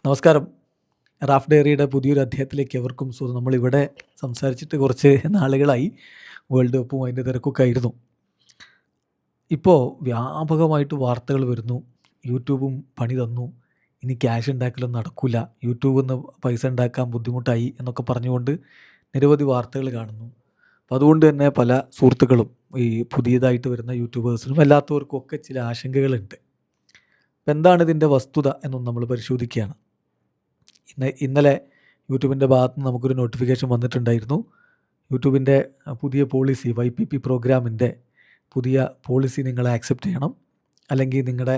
നമസ്കാരം. റാഫ് ഡയറിയുടെ പുതിയൊരു അധ്യായത്തിലേക്ക് എവർക്കും സ്വാഗതം. നമ്മളിവിടെ സംസാരിച്ചിട്ട് കുറച്ച് നാളുകളായി. വേൾഡ് കപ്പും അതിൻ്റെ തിരക്കൊക്കെ ആയിരുന്നു. ഇപ്പോൾ വ്യാപകമായിട്ട് വാർത്തകൾ വരുന്നു. യൂട്യൂബും പണി തന്നു. ഇനി ക്യാഷ് ഉണ്ടാക്കലൊന്നും നടക്കില്ല. യൂട്യൂബിൽ നിന്ന് പൈസ ഉണ്ടാക്കാൻ ബുദ്ധിമുട്ടായി എന്നൊക്കെ പറഞ്ഞുകൊണ്ട് നിരവധി വാർത്തകൾ കാണുന്നു. അപ്പോൾ അതുകൊണ്ട് തന്നെ പല സുഹൃത്തുക്കളും ഈ പുതിയതായിട്ട് വരുന്ന യൂട്യൂബേഴ്സിനും അല്ലാത്തവർക്കും ഒക്കെ ചില ആശങ്കകളുണ്ട്. അപ്പോൾ എന്താണ് ഇതിൻ്റെ വസ്തുത എന്നൊന്ന് നമ്മൾ പരിശോധിക്കുകയാണ്. ഇന്നലെ യൂട്യൂബിൻ്റെ ഭാഗത്ത് നിന്ന് നമുക്കൊരു നോട്ടിഫിക്കേഷൻ വന്നിട്ടുണ്ടായിരുന്നു. യൂട്യൂബിൻ്റെ പുതിയ പോളിസി YPP പ്രോഗ്രാമിൻ്റെ പുതിയ പോളിസി നിങ്ങൾ ആക്സെപ്റ്റ് ചെയ്യണം, അല്ലെങ്കിൽ നിങ്ങളുടെ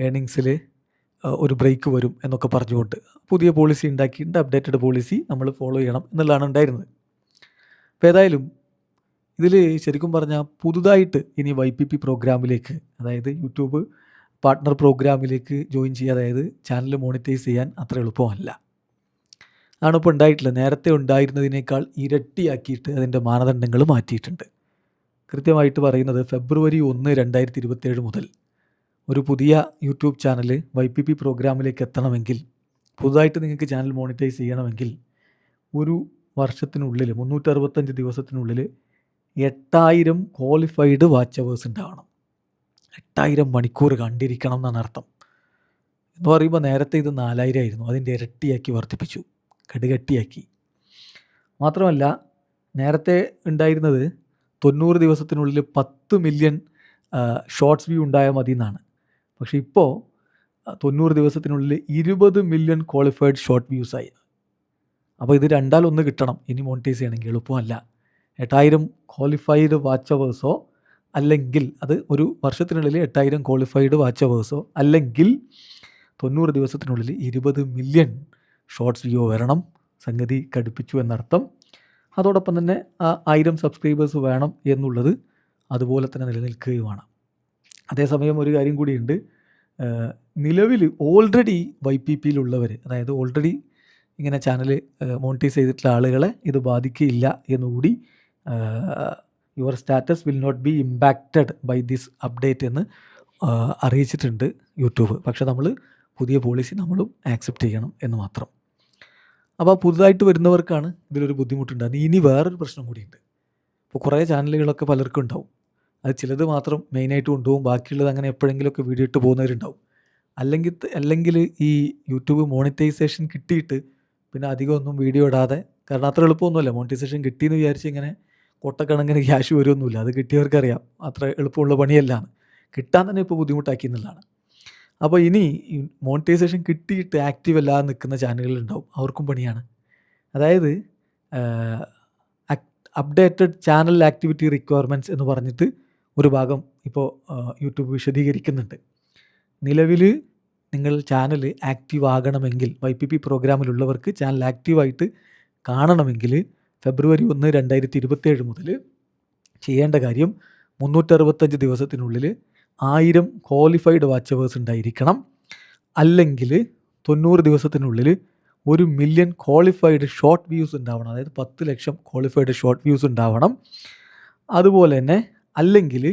ഏണിങ്സിൽ ഒരു ബ്രേക്ക് വരും എന്നൊക്കെ പറഞ്ഞുകൊണ്ട് പുതിയ പോളിസി ഉണ്ടാക്കിയിട്ടുണ്ട്. അപ്ഡേറ്റഡ് പോളിസി നമ്മൾ ഫോളോ ചെയ്യണം എന്നുള്ളതാണ് ഉണ്ടായിരുന്നത്. അപ്പോൾ ഏതായാലും ഇതിൽ ശരിക്കും പറഞ്ഞാൽ പുതുതായിട്ട് ഇനി YPP പ്രോഗ്രാമിലേക്ക്, അതായത് യൂട്യൂബ് പാർട്ട്ണർ പ്രോഗ്രാമിലേക്ക് ജോയിൻ ചെയ്യുക, അതായത് ചാനൽ മോണിറ്റൈസ് ചെയ്യാൻ അത്ര എളുപ്പമല്ല. അതാണ് ഇപ്പോൾ ഉണ്ടായിട്ടുള്ളത്. നേരത്തെ ഉണ്ടായിരുന്നതിനേക്കാൾ ഇരട്ടിയാക്കിയിട്ട് അതിൻ്റെ മാനദണ്ഡങ്ങൾ മാറ്റിയിട്ടുണ്ട്. കൃത്യമായിട്ട് പറയുന്നത് ഫെബ്രുവരി 1, 2027 മുതൽ ഒരു പുതിയ യൂട്യൂബ് ചാനൽ YPP പ്രോഗ്രാമിലേക്ക് എത്തണമെങ്കിൽ, പുതുതായിട്ട് നിങ്ങൾക്ക് ചാനൽ മോണിറ്റൈസ് ചെയ്യണമെങ്കിൽ ഒരു വർഷത്തിനുള്ളിൽ 365 ദിവസത്തിനുള്ളിൽ 8000 ക്വാളിഫൈഡ് വാച്ച് അവേഴ്സ് ഉണ്ടാവണം. 8000 മണിക്കൂർ കണ്ടിരിക്കണം എന്നാണ് അർത്ഥം. എന്ന് പറയുമ്പോൾ നേരത്തെ ഇത് 4000 ആയിരുന്നു, അതിൻ്റെ ഇരട്ടിയാക്കി വർദ്ധിപ്പിച്ചു, കടുകട്ടിയാക്കി. മാത്രമല്ല നേരത്തെ ഉണ്ടായിരുന്നത് 90 ദിവസത്തിനുള്ളിൽ 10 മില്യൺ ഷോർട്സ് വ്യൂ ഉണ്ടായാൽ മതി എന്നാണ്. പക്ഷേ ഇപ്പോൾ 90 ദിവസത്തിനുള്ളിൽ 20 മില്യൺ ക്വാളിഫൈഡ് ഷോർട്ട് വ്യൂസായി. അപ്പോൾ ഇത് രണ്ടാലൊന്ന് കിട്ടണം ഇനി മോണിറ്റൈസ് ചെയ്യണമെങ്കിൽ. എളുപ്പമല്ല. 8000 ക്വാളിഫൈഡ് വാച്ച് അവേഴ്സോ, അല്ലെങ്കിൽ അത് ഒരു വർഷത്തിനുള്ളിൽ 8000 ക്വാളിഫൈഡ് വാച്ച് അവേഴ്സോ, അല്ലെങ്കിൽ 90 ദിവസത്തിനുള്ളിൽ 20 മില്യൺ ഷോർട്സ് വ്യൂ വരണം. സംഗതി കടുപ്പിച്ചു എന്നർത്ഥം. അതോടൊപ്പം തന്നെ 1000 സബ്സ്ക്രൈബേഴ്സ് വേണം എന്നുള്ളത് അതുപോലെ തന്നെ നിലനിൽക്കുകയുമാണ്. അതേസമയം ഒരു കാര്യം കൂടിയുണ്ട്. നിലവിൽ ഓൾറെഡി YPPയിലുള്ളവർ, അതായത് ഓൾറെഡി ഇങ്ങനെ ചാനൽ മോണിറ്റൈസ് ചെയ്തിട്ടുള്ള ആളുകളെ ഇത് ബാധിക്കുകയില്ല എന്നുകൂടി, your status will not be impacted by this update എന്ന് അറിയിച്ചിട്ടുണ്ട് യൂട്യൂബ്. പക്ഷേ നമ്മൾ പുതിയ പോളിസി നമ്മളും ആക്സെപ്റ്റ് ചെയ്യണം എന്ന് മാത്രം. അപ്പോൾ പുതുതായിട്ട് വരുന്നവർക്കാണ് ഇതിലൊരു ബുദ്ധിമുട്ടുണ്ടാകുന്നത്. ഇനി വേറൊരു പ്രശ്നം കൂടിയുണ്ട്. ഇപ്പോൾ കുറേ ചാനലുകളൊക്കെ പലർക്കും ഉണ്ടാവും. അത് ചിലത് മാത്രം മെയിനായിട്ട് കൊണ്ടുപോകും, ബാക്കിയുള്ളത് അങ്ങനെ എപ്പോഴെങ്കിലുമൊക്കെ വീഡിയോ ഇട്ട് പോകുന്നവരുണ്ടാവും. അല്ലെങ്കിൽ ഈ യൂട്യൂബ് മോണിറ്റൈസേഷൻ കിട്ടിയിട്ട് പിന്നെ അധികമൊന്നും വീഡിയോ ഇടാതെ, കാരണം അത്ര എളുപ്പമൊന്നുമല്ല. മോണിറ്റൈസേഷൻ കിട്ടിയെന്ന് വിചാരിച്ച് ഇങ്ങനെ കൊട്ടക്കണക്കിന് ക്യാഷ് വരുമൊന്നുമില്ല. അത് കിട്ടിയവർക്കറിയാം അത്ര എളുപ്പമുള്ള പണിയല്ലാന്ന്. കിട്ടാൻ തന്നെ ഇപ്പോൾ ബുദ്ധിമുട്ടാക്കി എന്നുള്ളതാണ്. അപ്പോൾ ഇനി ഈ മോണിറ്റൈസേഷൻ കിട്ടിയിട്ട് ആക്റ്റീവ് അല്ലാതെ നിൽക്കുന്ന ചാനലുകളുണ്ടാവും, അവർക്കും പണിയാണ്. അതായത് അപ്ഡേറ്റഡ് ചാനൽ ആക്ടിവിറ്റി റിക്വയർമെൻറ്റ്സ് എന്ന് പറഞ്ഞിട്ട് ഒരു ഭാഗം ഇപ്പോൾ യൂട്യൂബ് വിശദീകരിക്കുന്നുണ്ട്. നിലവിൽ നിങ്ങൾ ചാനൽ ആക്റ്റീവ് ആകണമെങ്കിൽ, YPP പ്രോഗ്രാമിലുള്ളവർക്ക് ചാനൽ ആക്റ്റീവായിട്ട് കാണണമെങ്കിൽ ഫെബ്രുവരി 1, 2027 മുതൽ ചെയ്യേണ്ട കാര്യം 365 ദിവസത്തിനുള്ളിൽ 1000 ക്വാളിഫൈഡ് വാച്ച് അവേഴ്സ് ഉണ്ടായിരിക്കണം, അല്ലെങ്കിൽ 90 ദിവസത്തിനുള്ളിൽ 1 മില്യൺ ക്വാളിഫൈഡ് ഷോർട്ട് വ്യൂസ് ഉണ്ടാവണം. അതായത് 10 ലക്ഷം ക്വാളിഫൈഡ് ഷോർട്ട് വ്യൂസ് ഉണ്ടാവണം. അതുപോലെ തന്നെ അല്ലെങ്കിൽ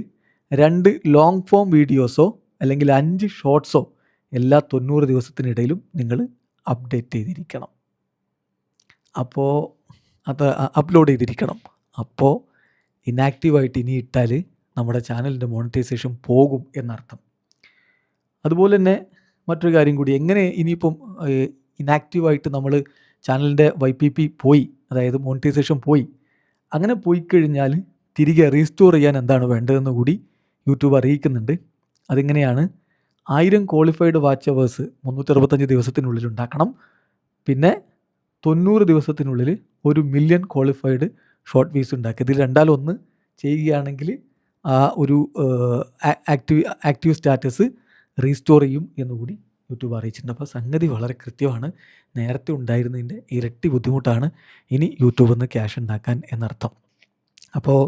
2 ലോങ് ഫോം വീഡിയോസോ അല്ലെങ്കിൽ 5 ഷോർട്ട്സോ എല്ലാ 90 ദിവസത്തിനിടയിലും നിങ്ങൾ അപ്ഡേറ്റ് ചെയ്തിരിക്കണം. അപ്പോൾ അത് അപ്ലോഡ് ചെയ്തിരിക്കണം. അപ്പോൾ ഇനാക്റ്റീവായിട്ട് ഇനി ഇട്ടാൽ നമ്മുടെ ചാനലിൻ്റെ മോണിറ്റൈസേഷൻ പോകും എന്നർത്ഥം. അതുപോലെ തന്നെ മറ്റൊരു കാര്യം കൂടി, എങ്ങനെ ഇനിയിപ്പം ഇനാക്റ്റീവായിട്ട് നമ്മൾ ചാനലിൻ്റെ YPP പോയി, അതായത് മോണിറ്റൈസേഷൻ പോയി, അങ്ങനെ പോയി കഴിഞ്ഞാൽ തിരികെ റീസ്റ്റോർ ചെയ്യാൻ എന്താണ് വേണ്ടതെന്ന് കൂടി യൂട്യൂബ് അറിയിക്കുന്നുണ്ട്. അതിങ്ങനെയാണ്: 1000 ക്വാളിഫൈഡ് വാച്ച് അവേഴ്സ് 365 ദിവസത്തിനുള്ളിൽ ഉണ്ടാക്കണം. പിന്നെ 90 ദിവസത്തിനുള്ളിൽ 1 മില്യൺ ക്വാളിഫൈഡ് ഷോർട്ട് വ്യൂസ് ഉണ്ടാക്കുക. ഇതിൽ രണ്ടാലൊന്ന് ചെയ്യുകയാണെങ്കിൽ ആ ഒരു ആക്റ്റീവ് സ്റ്റാറ്റസ് റീസ്റ്റോർ ചെയ്യും എന്നുകൂടി യൂട്യൂബ് അറിയിച്ചിട്ടുണ്ട്. അപ്പോൾ സംഗതി വളരെ കൃത്യമാണ്. നേരത്തെ ഉണ്ടായിരുന്നതിൻ്റെ ഇരട്ടി ബുദ്ധിമുട്ടാണ് ഇനി യൂട്യൂബിൽ നിന്ന് ക്യാഷ് ഉണ്ടാക്കാൻ എന്നർത്ഥം. അപ്പോൾ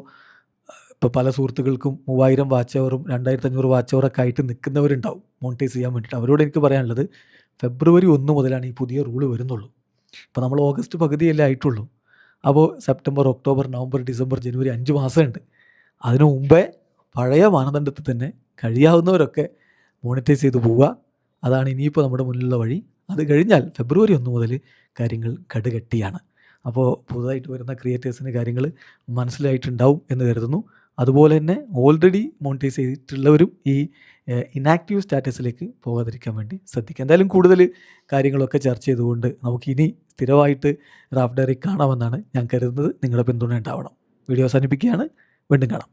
ഇപ്പോൾ പല സുഹൃത്തുക്കൾക്കും 3000 വാച്ച് അവറും 2500 വാച്ച് അവറൊക്കെ ആയിട്ട് നിൽക്കുന്നവരുണ്ടാവും മോണിറ്റൈസ് ചെയ്യാൻ വേണ്ടിയിട്ട്. അവരോട് എനിക്ക് പറയാനുള്ളത്, ഫെബ്രുവരി 1 മുതലാണ് ഈ പുതിയ റൂള് വരുന്നുള്ളൂ. ഇപ്പോൾ നമ്മൾ ഓഗസ്റ്റ് പകുതിയല്ലേ ആയിട്ടുള്ളൂ. അപ്പോൾ സെപ്റ്റംബർ, ഒക്ടോബർ, നവംബർ, ഡിസംബർ, ജനുവരി 5 മാസമുണ്ട്. അതിനു മുമ്പേ പഴയ മാനദണ്ഡത്തിൽ തന്നെ കഴിയാവുന്നവരൊക്കെ മോണിറ്റൈസ് ചെയ്ത് പോവുക. അതാണ് ഇനിയിപ്പോൾ നമ്മുടെ മുന്നിലുള്ള വഴി. അത് കഴിഞ്ഞാൽ ഫെബ്രുവരി 1 മുതൽ കാര്യങ്ങൾ കടുകട്ടിയാണ്. അപ്പോൾ പുതുതായിട്ട് വരുന്ന ക്രിയേറ്റേഴ്സിന് കാര്യങ്ങൾ മനസ്സിലായിട്ടുണ്ടാവും എന്ന് കരുതുന്നു. അതുപോലെ തന്നെ ഓൾറെഡി മോണിറ്റൈസ് ചെയ്തിട്ടുള്ളവരും ഈ ഇനാക്റ്റീവ് സ്റ്റാറ്റസിലേക്ക് പോകാതിരിക്കാൻ വേണ്ടി ശ്രദ്ധിക്കുക. എന്തായാലും കൂടുതൽ കാര്യങ്ങളൊക്കെ ചർച്ച ചെയ്തുകൊണ്ട് നമുക്കിനി സ്ഥിരമായിട്ട് റാഫ് ഡയറി കാണാമെന്നാണ് ഞാൻ കരുതുന്നത്. നിങ്ങളുടെ പിന്തുണ ഉണ്ടാവണം. വീഡിയോ അവസാനിപ്പിക്കുകയാണ്. വീണ്ടും കാണാം.